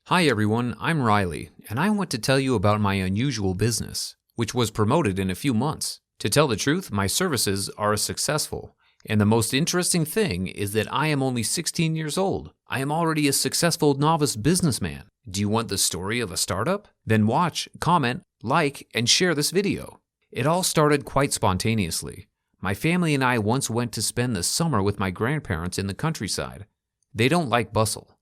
Hi everyone, I'm Riley, and I want to tell you about my unusual business, which was promoted in a few months. To tell the truth, my services are successful, and the most interesting thing is that I am only 16 years old. I am already a successful novice businessman. Do you want the story of a startup? Then watch, comment, like, and share this video. It all started quite spontaneously. My family and I once went to spend the summer with my grandparents in the countryside. They don't like bustle.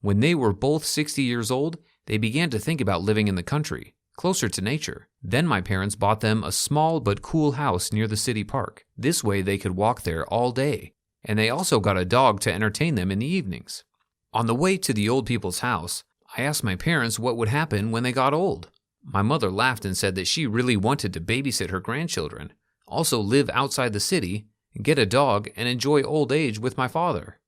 When they were both 60 years old, they began to think about living in the country, closer to nature. Then my parents bought them a small but cool house near the city park. This way they could walk there all day, and they also got a dog to entertain them in the evenings. On the way to the old people's house, I asked my parents what would happen when they got old. My mother laughed and said that she really wanted to babysit her grandchildren, also live outside the city, get a dog, and enjoy old age with my father.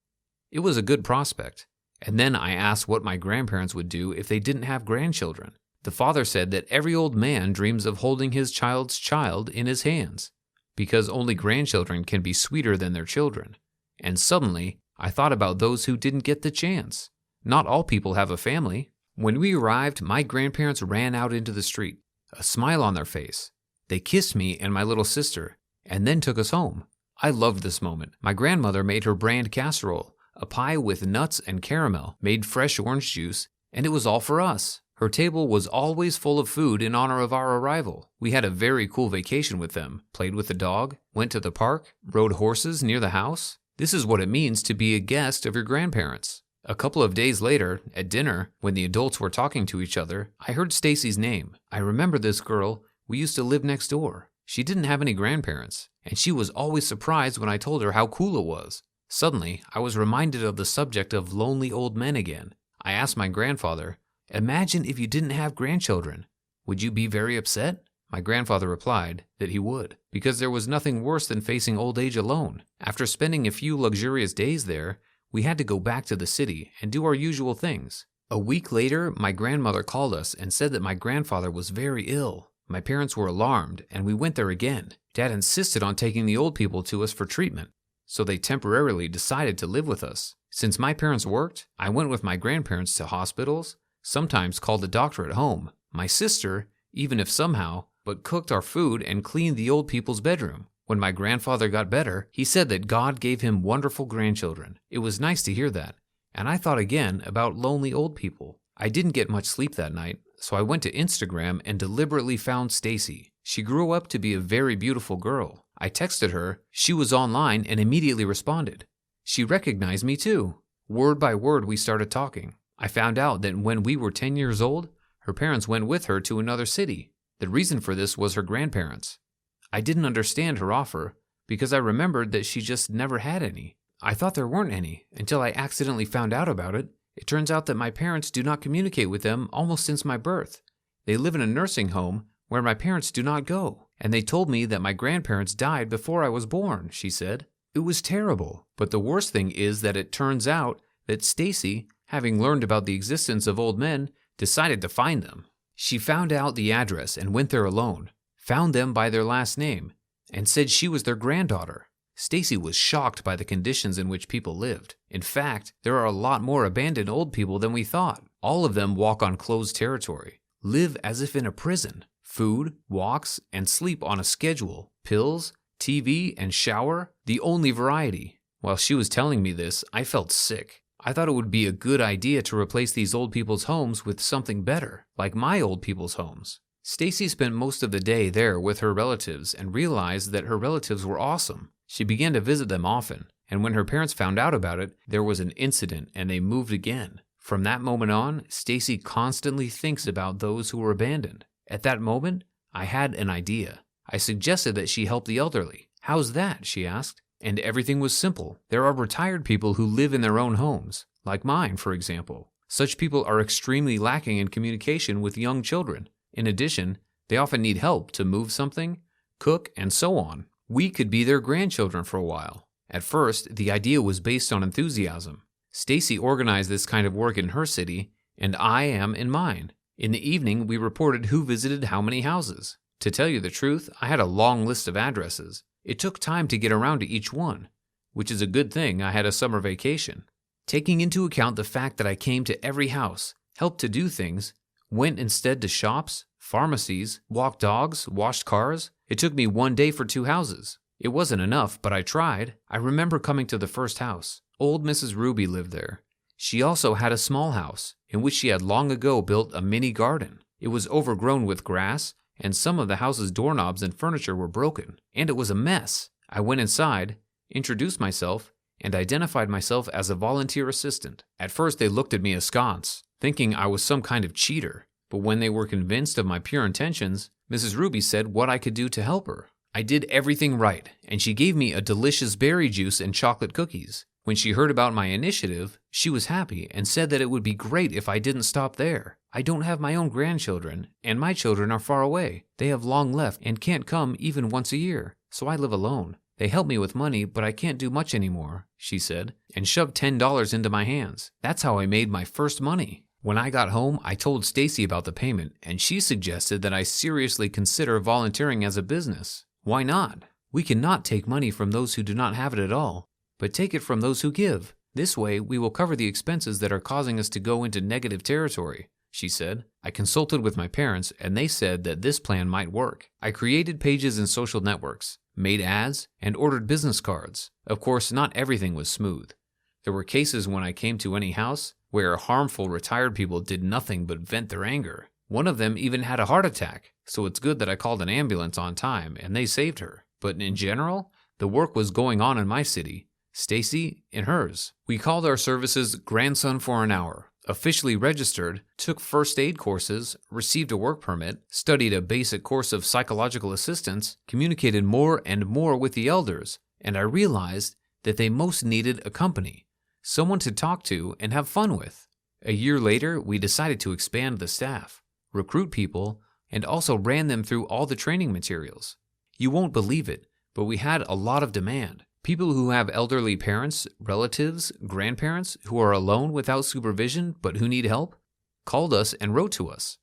It was a good prospect. And then I asked what my grandparents would do if they didn't have grandchildren. The father said that every old man dreams of holding his child's child in his hands, because only grandchildren can be sweeter than their children. And suddenly, I thought about those who didn't get the chance. Not all people have a family. When we arrived, my grandparents ran out into the street, a smile on their face. They kissed me and my little sister, and then took us home. I loved this moment. My grandmother made her brand casserole, a pie with nuts and caramel, made fresh orange juice, and it was all for us. Her table was always full of food in honor of our arrival. We had a very cool vacation with them, played with the dog, went to the park, rode horses near the house. This is what it means to be a guest of your grandparents. A couple of days later, at dinner, when the adults were talking to each other, I heard Stacy's name. I remember this girl. We used to live next door. She didn't have any grandparents, and she was always surprised when I told her how cool it was. Suddenly, I was reminded of the subject of lonely old men again. I asked my grandfather, "Imagine if you didn't have grandchildren. Would you be very upset?" My grandfather replied that he would, because there was nothing worse than facing old age alone. After spending a few luxurious days there, we had to go back to the city and do our usual things. A week later, my grandmother called us and said that my grandfather was very ill. My parents were alarmed, and we went there again. Dad insisted on taking the old people to us for treatment, so they temporarily decided to live with us. Since my parents worked, I went with my grandparents to hospitals, sometimes called the doctor at home. My sister, even if somehow, but cooked our food and cleaned the old people's bedroom. When my grandfather got better, he said that God gave him wonderful grandchildren. It was nice to hear that, and I thought again about lonely old people. I didn't get much sleep that night, so I went to Instagram and deliberately found Stacy. She grew up to be a very beautiful girl. I texted her, she was online, and immediately responded. She recognized me too. Word by word, we started talking. I found out that when we were 10 years old, her parents went with her to another city. The reason for this was her grandparents. I didn't understand her offer because I remembered that she just never had any. I thought there weren't any until I accidentally found out about it. It turns out that my parents do not communicate with them almost since my birth. They live in a nursing home where my parents do not go. And they told me that my grandparents died before I was born, she said. It was terrible. But the worst thing is that it turns out that Stacy, having learned about the existence of old men, decided to find them. She found out the address and went there alone, found them by their last name, and said she was their granddaughter. Stacy was shocked by the conditions in which people lived. In fact, there are a lot more abandoned old people than we thought. All of them walk on closed territory, live as if in a prison. Food, walks, and sleep on a schedule. Pills, TV, and shower, the only variety. While she was telling me this, I felt sick. I thought it would be a good idea to replace these old people's homes with something better, like my old people's homes. Stacy spent most of the day there with her relatives and realized that her relatives were awesome. She began to visit them often, and when her parents found out about it, there was an incident and they moved again. From that moment on, Stacy constantly thinks about those who were abandoned. At that moment, I had an idea. I suggested that she help the elderly. "How's that?" she asked. And everything was simple. There are retired people who live in their own homes, like mine, for example. Such people are extremely lacking in communication with young children. In addition, they often need help to move something, cook, and so on. We could be their grandchildren for a while. At first, the idea was based on enthusiasm. Stacy organized this kind of work in her city, and I am in mine. In the evening, we reported who visited how many houses. To tell you the truth, I had a long list of addresses. It took time to get around to each one, which is a good thing I had a summer vacation. Taking into account the fact that I came to every house, helped to do things, went instead to shops, pharmacies, walked dogs, washed cars. It took me 1 day for 2 houses. It wasn't enough, but I tried. I remember coming to the first house. Old Mrs. Ruby lived there. She also had a small house, in which she had long ago built a mini garden. It was overgrown with grass, and some of the house's doorknobs and furniture were broken, and it was a mess. I went inside, introduced myself, and identified myself as a volunteer assistant. At first they looked at me askance, thinking I was some kind of cheater, but when they were convinced of my pure intentions, Mrs. Ruby said what I could do to help her. I did everything right, and she gave me a delicious berry juice and chocolate cookies. When she heard about my initiative, she was happy and said that it would be great if I didn't stop there. I don't have my own grandchildren, and my children are far away. They have long left and can't come even once a year, so I live alone. They help me with money, but I can't do much anymore, she said, and shoved $10 into my hands. That's how I made my first money. When I got home, I told Stacy about the payment, and she suggested that I seriously consider volunteering as a business. Why not? We cannot take money from those who do not have it at all, but take it from those who give. This way, we will cover the expenses that are causing us to go into negative territory, she said. I consulted with my parents, and they said that this plan might work. I created pages in social networks, made ads, and ordered business cards. Of course, not everything was smooth. There were cases when I came to any house where harmful retired people did nothing but vent their anger. One of them even had a heart attack, so it's good that I called an ambulance on time and they saved her. But in general, the work was going on in my city, Stacy in hers. We called our services Grandson for an Hour, officially registered, took first aid courses, received a work permit, studied a basic course of psychological assistance, communicated more and more with the elders, and I realized that they most needed a company, someone to talk to and have fun with. A year later, we decided to expand the staff, recruit people, and also ran them through all the training materials. You won't believe it, but we had a lot of demand. People who have elderly parents, relatives, grandparents who are alone without supervision but who need help called us and wrote to us.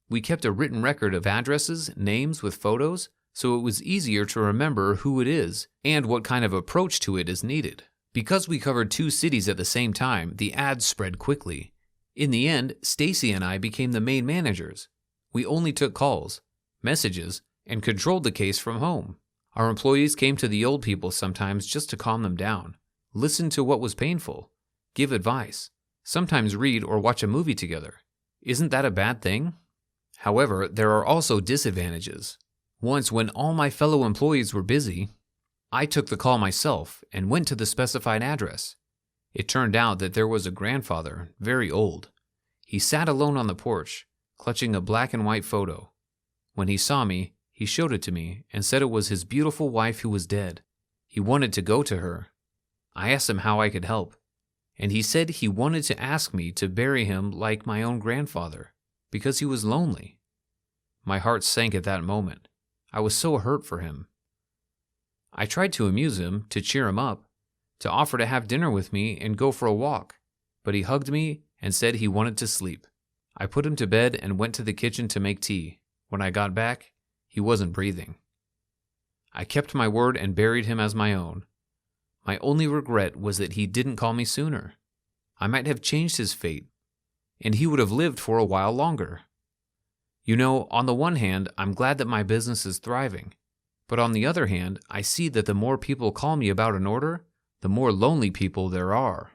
We kept a written record of addresses, names with photos, so it was easier to remember who it is and what kind of approach to it is needed. Because we covered 2 cities at the same time, the ads spread quickly. In the end, Stacy and I became the main managers. We only took calls, messages, and controlled the case from home. Our employees came to the old people sometimes just to calm them down, listen to what was painful, give advice, sometimes read or watch a movie together. Isn't that a bad thing? However, there are also disadvantages. Once, when all my fellow employees were busy, I took the call myself and went to the specified address. It turned out that there was a grandfather, very old. He sat alone on the porch, clutching a black and white photo. When he saw me, he showed it to me and said it was his beautiful wife who was dead. He wanted to go to her. I asked him how I could help, and he said he wanted to ask me to bury him like my own grandfather, because he was lonely. My heart sank at that moment. I was so hurt for him. I tried to amuse him, to cheer him up, to offer to have dinner with me and go for a walk, but he hugged me and said he wanted to sleep. I put him to bed and went to the kitchen to make tea. When I got back, he wasn't breathing. I kept my word and buried him as my own. My only regret was that he didn't call me sooner. I might have changed his fate, and he would have lived for a while longer. You know, on the one hand, I'm glad that my business is thriving, but on the other hand, I see that the more people call me about an order, the more lonely people there are.